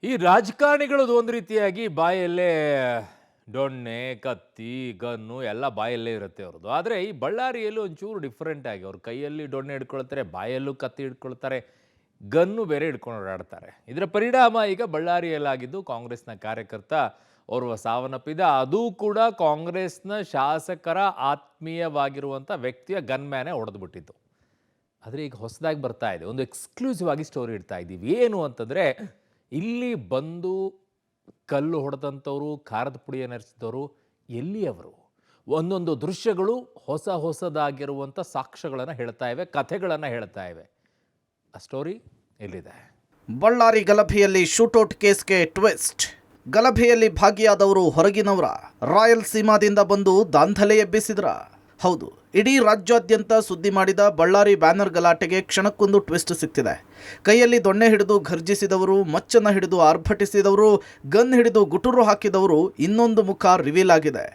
ಈ ರಾಜಕಾರಣಿಗಳದ್ದು ಒಂದು ರೀತಿಯಾಗಿ ಬಾಯಲ್ಲೇ ದೊಣ್ಣೆ, ಕತ್ತಿ, ಗನ್ನು ಎಲ್ಲ ಬಾಯಲ್ಲೇ ಇರುತ್ತೆ ಅವ್ರದ್ದು. ಆದರೆ ಈ ಬಳ್ಳಾರಿಯಲ್ಲೂ ಒಂಚೂರು ಡಿಫ್ರೆಂಟ್ ಆಗಿ ಅವ್ರ ಕೈಯಲ್ಲಿ ದೊಣ್ಣೆ ಹಿಡ್ಕೊಳ್ತಾರೆ, ಬಾಯಲ್ಲೂ ಕತ್ತಿ ಹಿಡ್ಕೊಳ್ತಾರೆ, ಗನ್ನು ಬೇರೆ ಹಿಡ್ಕೊಂಡು ಓಡಾಡ್ತಾರೆ. ಇದರ ಪರಿಣಾಮ ಈಗ ಬಳ್ಳಾರಿಯಲ್ಲಾಗಿದ್ದು ಕಾಂಗ್ರೆಸ್ನ ಕಾರ್ಯಕರ್ತ ಓರ್ವ ಸಾವನ್ನಪ್ಪಿದ. ಅದು ಕೂಡ ಕಾಂಗ್ರೆಸ್ನ ಶಾಸಕರ ಆತ್ಮೀಯವಾಗಿರುವಂಥ ವ್ಯಕ್ತಿಯ ಗನ್ ಮ್ಯಾನೇ ಹೊಡೆದ್ಬಿಟ್ಟಿದ್ದು. ಆದರೆ ಈಗ ಹೊಸದಾಗಿ ಬರ್ತಾ ಇದೆ, ಒಂದು ಎಕ್ಸ್ಕ್ಲೂಸಿವ್ ಆಗಿ ಸ್ಟೋರಿ ಇಡ್ತಾ ಇದ್ದೀವಿ. ಏನು ಅಂತಂದರೆ, ಇಲ್ಲಿ ಬಂದು ಕಲ್ಲು ಹೊಡೆದಂಥವ್ರು, ಖಾರದ ಪುಡಿಯನ್ನು ಎರಚಿದವರು ಎಲ್ಲಿಯವರು? ಒಂದೊಂದು ದೃಶ್ಯಗಳು ಹೊಸದಾಗಿರುವಂಥ ಸಾಕ್ಷ್ಯಗಳನ್ನು ಹೇಳ್ತಾ ಇವೆ, ಕಥೆಗಳನ್ನು ಹೇಳ್ತಾ ಇವೆ. ಆ ಸ್ಟೋರಿ ಎಲ್ಲಿದೆ? ಬಳ್ಳಾರಿ ಗಲಭೆಯಲ್ಲಿ ಶೂಟೌಟ್ ಕೇಸ್ಗೆ ಟ್ವಿಸ್ಟ್. ಗಲಭೆಯಲ್ಲಿ ಭಾಗಿಯಾದವರು ಹೊರಗಿನವರ, ರಾಯಲಸೀಮಾದಿಂದ ಬಂದು ದಾಂಧಲೆ ಎಬ್ಬಿಸಿದ್ರ? ಹೌದು, ಇಡೀ ರಾಜ್ಯಾದ್ಯಂತ ಸುದ್ದಿ ಮಾಡಿದ ಬಳ್ಳಾರಿ ಬ್ಯಾನರ್ ಗಲಾಟೆಗೆ ಕ್ಷಣಕ್ಕೊಂದು ಟ್ವಿಸ್ಟ್ ಸಿಗ್ತಿದೆ. ಕೈಯಲ್ಲಿ ದೊಣ್ಣೆ ಹಿಡಿದು ಘರ್ಜಿಸಿದವರು, ಮಚ್ಚನ್ನು ಹಿಡಿದು ಆರ್ಭಟಿಸಿದವರು, ಗನ್ ಹಿಡಿದು ಗುಟುರು ಹಾಕಿದವರು ಇನ್ನೊಂದು ಮುಖ ರಿವೀಲ್ ಆಗಿದೆ.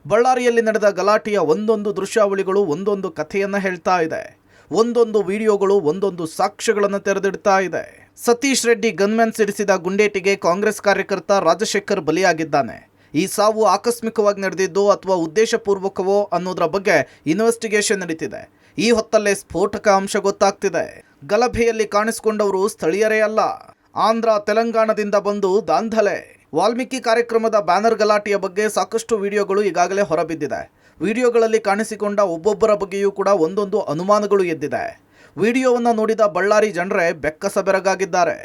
ಬಳ್ಳಾರಿಯಲ್ಲಿ ನಡೆದ ಗಲಾಟೆಯ ಒಂದೊಂದು ದೃಶ್ಯಾವಳಿಗಳು ಒಂದೊಂದು ಕಥೆಯನ್ನು ಹೇಳ್ತಾ ಇದೆ. ಒಂದೊಂದು ವಿಡಿಯೋಗಳು ಒಂದೊಂದು ಸಾಕ್ಷ್ಯಗಳನ್ನು ತೆರೆದಿಡ್ತಾ ಇದೆ. ಸತೀಶ್ ರೆಡ್ಡಿ ಗನ್ಮ್ಯಾನ್ ಸಿಡಿಸಿದ ಗುಂಡೇಟಿಗೆ ಕಾಂಗ್ರೆಸ್ ಕಾರ್ಯಕರ್ತ ರಾಜಶೇಖರ್ ಬಲಿಯಾಗಿದ್ದಾನೆ. ಈ ಸಾವು ಆಕಸ್ಮಿಕವಾಗಿ ನಡೆದಿದ್ದು ಅಥವಾ ಉದ್ದೇಶಪೂರ್ವಕವೋ ಅನ್ನೋದರ ಬಗ್ಗೆ ಇನ್ವೆಸ್ಟಿಗೇಷನ್ ನಡೀತಿದೆ. ಈ ಹೊತ್ತಲ್ಲೇ ಸ್ಫೋಟಕ ಅಂಶ ಗೊತ್ತಾಗ್ತಿದೆ. ಗಲಭೆಯಲ್ಲಿ ಕಾಣಿಸಿಕೊಂಡವರು ಸ್ಥಳೀಯರೇ ಅಲ್ಲ, ಆಂಧ್ರ ತೆಲಂಗಾಣದಿಂದ ಬಂದು ದಾಂಧಲೆ. ವಾಲ್ಮೀಕಿ ಕಾರ್ಯಕ್ರಮದ ಬ್ಯಾನರ್ ಗಲಾಟೆಯ ಬಗ್ಗೆ ಸಾಕಷ್ಟು ವಿಡಿಯೋಗಳು ಈಗಾಗಲೇ ಹೊರಬಿದ್ದಿದೆ. ವಿಡಿಯೋಗಳಲ್ಲಿ ಕಾಣಿಸಿಕೊಂಡ ಒಬ್ಬೊಬ್ಬರ ಬಗ್ಗೆಯೂ ಕೂಡ ಒಂದೊಂದು ಅನುಮಾನಗಳು ಎದ್ದಿದೆ. ವಿಡಿಯೋವನ್ನು ನೋಡಿದ ಬಳ್ಳಾರಿ ಜನರೇ ಬೆಕ್ಕಸಬೆರಗಾಗಿದ್ದಾರೆ.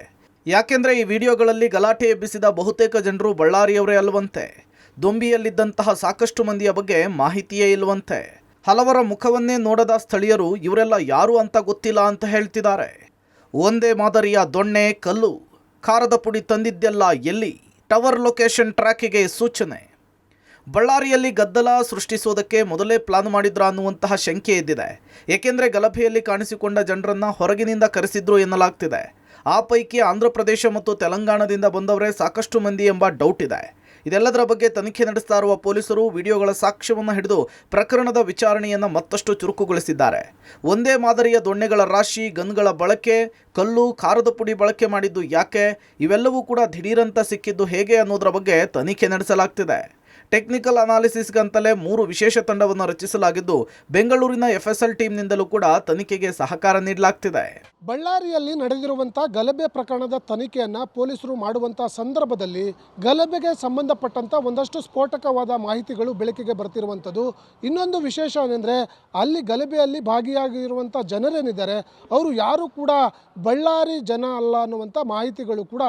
ಯಾಕೆಂದರೆ ಈ ವಿಡಿಯೋಗಳಲ್ಲಿ ಗಲಾಟೆ ಎಬ್ಬಿಸಿದ ಬಹುತೇಕ ಜನರು ಬಳ್ಳಾರಿಯವರೇ ಅಲ್ವಂತೆ. ದೊಂಬಿಯಲ್ಲಿದ್ದಂತಹ ಸಾಕಷ್ಟು ಮಂದಿಯ ಬಗ್ಗೆ ಮಾಹಿತಿಯೇ ಇಲ್ವಂತೆ. ಹಲವರ ಮುಖವನ್ನೇ ನೋಡದ ಸ್ಥಳೀಯರು ಇವರೆಲ್ಲ ಯಾರು ಅಂತ ಗೊತ್ತಿಲ್ಲ ಅಂತ ಹೇಳ್ತಿದ್ದಾರೆ. ಒಂದೇ ಮಾದರಿಯ ದೊಣ್ಣೆ, ಕಲ್ಲು, ಖಾರದ ಪುಡಿ ತಂದಿದ್ದೆಲ್ಲ ಎಲ್ಲಿ? ಟವರ್ ಲೊಕೇಶನ್ ಟ್ರ್ಯಾಕಿಗೆ ಸೂಚನೆ. ಬಳ್ಳಾರಿಯಲ್ಲಿ ಗದ್ದಲ ಸೃಷ್ಟಿಸೋದಕ್ಕೆ ಮೊದಲೇ ಪ್ಲಾನ್ ಮಾಡಿದ್ರ ಅನ್ನುವಂತಹ ಶಂಕೆ ಎದ್ದಿದೆ. ಏಕೆಂದರೆ ಗಲಭೆಯಲ್ಲಿ ಕಾಣಿಸಿಕೊಂಡ ಜನರನ್ನು ಹೊರಗಿನಿಂದ ಕರೆಸಿದ್ರು ಎನ್ನಲಾಗ್ತಿದೆ. ಆ ಪೈಕಿ ಆಂಧ್ರ ಪ್ರದೇಶ ಮತ್ತು ತೆಲಂಗಾಣದಿಂದ ಬಂದವರೇ ಸಾಕಷ್ಟು ಮಂದಿ ಎಂಬ ಡೌಟ್ ಇದೆ. ಇದೆಲ್ಲದರ ಬಗ್ಗೆ ತನಿಖೆ ನಡೆಸ್ತಾ ಇರುವ ಪೊಲೀಸರು ವಿಡಿಯೋಗಳ ಸಾಕ್ಷ್ಯವನ್ನು ಹಿಡಿದು ಪ್ರಕರಣದ ವಿಚಾರಣೆಯನ್ನು ಮತ್ತಷ್ಟು ಚುರುಕುಗೊಳಿಸಿದ್ದಾರೆ. ಒಂದೇ ಮಾದರಿಯ ದೊಣ್ಣೆಗಳ ರಾಶಿ, ಗನ್ಗಳ ಬಳಕೆ, ಕಲ್ಲು, ಖಾರದ ಪುಡಿ ಬಳಕೆ ಮಾಡಿದ್ದು ಯಾಕೆ, ಇವೆಲ್ಲವೂ ಕೂಡ ದಿಢೀರಂತ ಸಿಕ್ಕಿದ್ದು ಹೇಗೆ ಅನ್ನೋದರ ಬಗ್ಗೆ ತನಿಖೆ ನಡೆಸಲಾಗ್ತಿದೆ. ಟೆಕ್ನಿಕಲ್ ಅನಾಲಿಸಿಸ್ಗಂತಲೇ 3 ವಿಶೇಷ ತಂಡವನ್ನು ರಚಿಸಲಾಗಿದ್ದು ಬೆಂಗಳೂರಿನ FSL ಟೀಮ್ನಿಂದಲೂ ಕೂಡ ತನಿಖೆಗೆ ಸಹಕಾರ ನೀಡಲಾಗ್ತಿದೆ. ಬಳ್ಳಾರಿಯಲ್ಲಿ ನಡೆದಿರುವಂಥ ಗಲಭೆ ಪ್ರಕರಣದ ತನಿಖೆಯನ್ನು ಪೊಲೀಸರು ಮಾಡುವಂಥ ಸಂದರ್ಭದಲ್ಲಿ ಗಲಭೆಗೆ ಸಂಬಂಧಪಟ್ಟಂಥ ಒಂದಷ್ಟು ಸ್ಫೋಟಕವಾದ ಮಾಹಿತಿಗಳು ಬೆಳಕಿಗೆ ಬರ್ತಿರುವಂಥದ್ದು. ಇನ್ನೊಂದು ವಿಶೇಷ ಏನೆಂದರೆ, ಅಲ್ಲಿ ಗಲಭೆಯಲ್ಲಿ ಭಾಗಿಯಾಗಿರುವಂಥ ಜನರೇನಿದ್ದಾರೆ ಅವರು ಯಾರು ಕೂಡ ಬಳ್ಳಾರಿ ಜನ ಅಲ್ಲ ಅನ್ನುವಂಥ ಮಾಹಿತಿಗಳು ಕೂಡ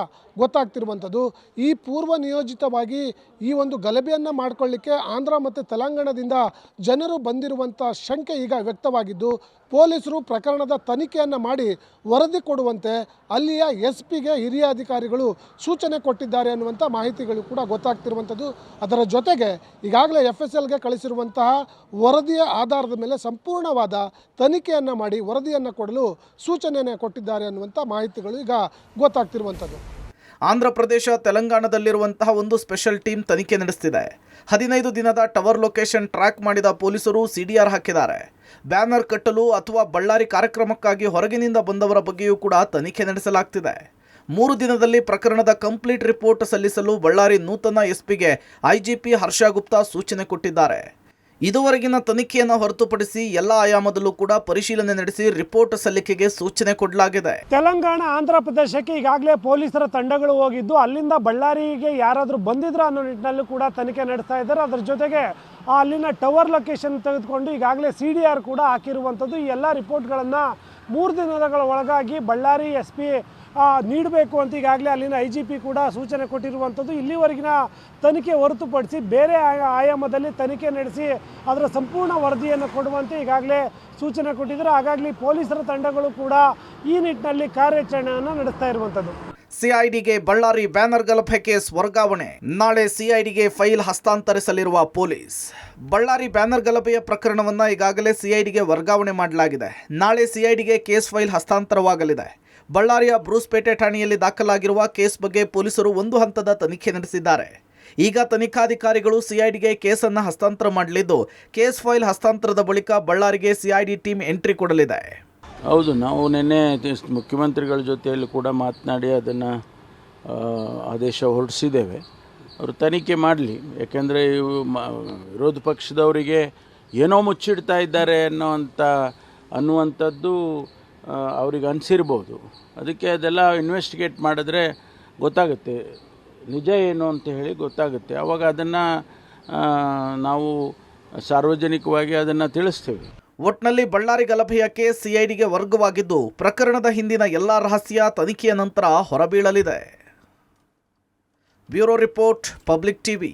ಗೊತ್ತಾಗ್ತಿರುವಂಥದ್ದು. ಈ ಪೂರ್ವ ನಿಯೋಜಿತವಾಗಿ ಈ ಒಂದು ಗಲಭೆಯನ್ನು ಮಾಡಿಕೊಳ್ಳಿಕ್ಕೆ ಆಂಧ್ರ ಮತ್ತು ತೆಲಂಗಾಣದಿಂದ ಜನರು ಬಂದಿರುವಂಥ ಶಂಕೆ ಈಗ ವ್ಯಕ್ತವಾಗಿದ್ದು, ಪೊಲೀಸರು ಪ್ರಕರಣದ ತನಿಖೆಯನ್ನು ಮಾಡಿ ವರದಿ ಕೊಡುವಂತೆ ಅಲ್ಲಿಯ SP ಗೆ ಹಿರಿಯ ಅಧಿಕಾರಿಗಳು ಸೂಚನೆ ಕೊಟ್ಟಿದ್ದಾರೆ ಅನ್ನುವಂಥ ಮಾಹಿತಿಗಳು ಕೂಡ ಗೊತ್ತಾಗ್ತಿರುವಂಥದ್ದು. ಅದರ ಜೊತೆಗೆ ಈಗಾಗಲೇ FSLಗೆ ಕಳಿಸಿರುವಂತಹ ವರದಿಯ ಆಧಾರದ ಮೇಲೆ ಸಂಪೂರ್ಣವಾದ ತನಿಖೆಯನ್ನು ಮಾಡಿ ವರದಿಯನ್ನು ಕೊಡಲು ಸೂಚನೆಯನ್ನು ಕೊಟ್ಟಿದ್ದಾರೆ ಅನ್ನುವಂಥ ಮಾಹಿತಿಗಳು ಈಗ ಗೊತ್ತಾಗ್ತಿರುವಂಥದ್ದು. ಆಂಧ್ರ ಪ್ರದೇಶ, ತೆಲಂಗಾಣದಲ್ಲಿರುವಂತಹ ಒಂದು ಸ್ಪೆಷಲ್ ಟೀಮ್ ತನಿಖೆ ನಡೆಸ್ತಿದೆ. 15 ದಿನದ ಟವರ್ ಲೊಕೇಶನ್ ಟ್ರ್ಯಾಕ್ ಮಾಡಿದ ಪೊಲೀಸರು CDR ಹಾಕಿದ್ದಾರೆ. ಬ್ಯಾನರ್ ಕಟ್ಟಲು ಅಥವಾ ಬಳ್ಳಾರಿ ಕಾರ್ಯಕ್ರಮಕ್ಕಾಗಿ ಹೊರಗಿನಿಂದ ಬಂದವರ ಬಗ್ಗೆಯೂ ಕೂಡ ತನಿಖೆ ನಡೆಸಲಾಗ್ತಿದೆ. 3 ದಿನದಲ್ಲಿ ಪ್ರಕರಣದ ಕಂಪ್ಲೀಟ್ ರಿಪೋರ್ಟ್ ಸಲ್ಲಿಸಲು ಬಳ್ಳಾರಿ ನೂತನ SPಗೆ IGP ಹರ್ಷ ಗುಪ್ತಾ ಸೂಚನೆ ಕೊಟ್ಟಿದ್ದಾರೆ. ಇದುವರೆಗಿನ ತನಿಖೆಯನ್ನು ಹೊರತುಪಡಿಸಿ ಎಲ್ಲ ಆಯಾಮದಲ್ಲೂ ಕೂಡ ಪರಿಶೀಲನೆ ನಡೆಸಿ ರಿಪೋರ್ಟ್ ಸಲ್ಲಿಕೆಗೆ ಸೂಚನೆ ಕೊಡಲಾಗಿದೆ. ತೆಲಂಗಾಣ, ಆಂಧ್ರ ಪ್ರದೇಶಕ್ಕೆ ಈಗಾಗಲೇ ಪೊಲೀಸರ ತಂಡಗಳು ಹೋಗಿದ್ದು ಅಲ್ಲಿಂದ ಬಳ್ಳಾರಿಗೆ ಯಾರಾದರೂ ಬಂದಿದ್ರ ಅನ್ನೋ ನಿಟ್ಟಿನಲ್ಲೂ ಕೂಡ ತನಿಖೆ ನಡೆಸ್ತಾ ಇದ್ದಾರೆ. ಅದರ ಜೊತೆಗೆ ಅಲ್ಲಿನ ಟವರ್ ಲೊಕೇಶನ್ ತೆಗೆದುಕೊಂಡು ಈಗಾಗಲೇ CDR ಕೂಡ ಹಾಕಿರುವಂಥದ್ದು. ಈ ಎಲ್ಲ ರಿಪೋರ್ಟ್ಗಳನ್ನು 3 ದಿನಗಳ ಒಳಗಾಗಿ ಬಳ್ಳಾರಿ SP ನೀಡಬೇಕು ಅಂತ ಈಗಾಗಲೇ ಅಲ್ಲಿನ IGP ಕೂಡ ಸೂಚನೆ ಕೊಟ್ಟಿರುವಂಥದ್ದು. ಇಲ್ಲಿವರೆಗಿನ ತನಿಖೆ ಹೊರತುಪಡಿಸಿ ಬೇರೆ ಆಯಾಮದಲ್ಲಿ ತನಿಖೆ ನಡೆಸಿ ಅದರ ಸಂಪೂರ್ಣ ವರದಿಯನ್ನು ಕೊಡುವಂತೆ ಈಗಾಗಲೇ ಸೂಚನೆ ಕೊಟ್ಟಿದ್ದಾರೆ. ಹಾಗಾಗಿ ಪೊಲೀಸರ ತಂಡಗಳು ಕೂಡ ಈ ನಿಟ್ಟಿನಲ್ಲಿ ಕಾರ್ಯಾಚರಣೆಯನ್ನು ನಡೆಸ್ತಾ ಇರುವಂಥದ್ದು. CIDಗೆ ಬಳ್ಳಾರಿ ಬ್ಯಾನರ್ ಗಲಭೆ ಕೇಸ್ ವರ್ಗಾವಣೆ. ನಾಳೆ CIDಗೆ ಫೈಲ್ ಹಸ್ತಾಂತರಿಸಲಿರುವ ಪೊಲೀಸ್. ಬಳ್ಳಾರಿ ಬ್ಯಾನರ್ ಗಲಭೆಯ ಪ್ರಕರಣವನ್ನು ಈಗಾಗಲೇ CIDಗೆ ವರ್ಗಾವಣೆ ಮಾಡಲಾಗಿದೆ. ನಾಳೆ CIDಗೆ ಕೇಸ್ ಫೈಲ್ ಹಸ್ತಾಂತರವಾಗಲಿದೆ. ಬಳ್ಳಾರಿಯ ಬ್ರೂಸ್ಪೇಟೆ ಠಾಣೆಯಲ್ಲಿ ದಾಖಲಾಗಿರುವ ಕೇಸ್ ಬಗ್ಗೆ ಪೊಲೀಸರು ಒಂದು ಹಂತದ ತನಿಖೆ ನಡೆಸಿದ್ದಾರೆ. ಈಗ ತನಿಖಾಧಿಕಾರಿಗಳು CIDಗೆ ಕೇಸನ್ನು ಹಸ್ತಾಂತರ ಮಾಡಲಿದ್ದು, ಕೇಸ್ ಫೈಲ್ ಹಸ್ತಾಂತರದ ಬಳಿಕ ಬಳ್ಳಾರಿಗೆ CID ಟೀಮ್ ಎಂಟ್ರಿ ಕೊಡಲಿದೆ. ಹೌದು, ನಾವು ನಿನ್ನೆ ಮುಖ್ಯಮಂತ್ರಿಗಳ ಜೊತೆಯಲ್ಲಿ ಕೂಡ ಮಾತನಾಡಿ ಅದನ್ನು ಆದೇಶ ಹೊರಡಿಸಿದ್ದೇವೆ. ಅವರು ತನಿಖೆ ಮಾಡಲಿ. ಯಾಕೆಂದರೆ ಇವು ವಿರೋಧ ಪಕ್ಷದವರಿಗೆ ಏನೋ ಮುಚ್ಚಿಡ್ತಾ ಇದ್ದಾರೆ ಅನ್ನುವಂಥದ್ದು ಅವ್ರಿಗೆ ಅನಿಸಿರ್ಬೋದು. ಅದಕ್ಕೆ ಅದೆಲ್ಲ ಇನ್ವೆಸ್ಟಿಗೇಟ್ ಮಾಡಿದ್ರೆ ಗೊತ್ತಾಗುತ್ತೆ, ನಿಜ ಏನು ಅಂತ ಹೇಳಿ ಗೊತ್ತಾಗುತ್ತೆ. ಆವಾಗ ಅದನ್ನು ನಾವು ಸಾರ್ವಜನಿಕವಾಗಿ ಅದನ್ನು ತಿಳಿಸ್ತೇವೆ. ಒಟ್ನಲ್ಲಿ ಬಳ್ಳಾರಿ ಗಲಭೆಯ ಕೇಸ್ ಸಿಐಡಿಗೆ ವರ್ಗವಾಗಿದ್ದು ಪ್ರಕರಣದ ಹಿಂದಿನ ಎಲ್ಲ ರಹಸ್ಯ ತನಿಖೆಯ ನಂತರ ಹೊರಬೀಳಲಿದೆ. Bureau report, public TV.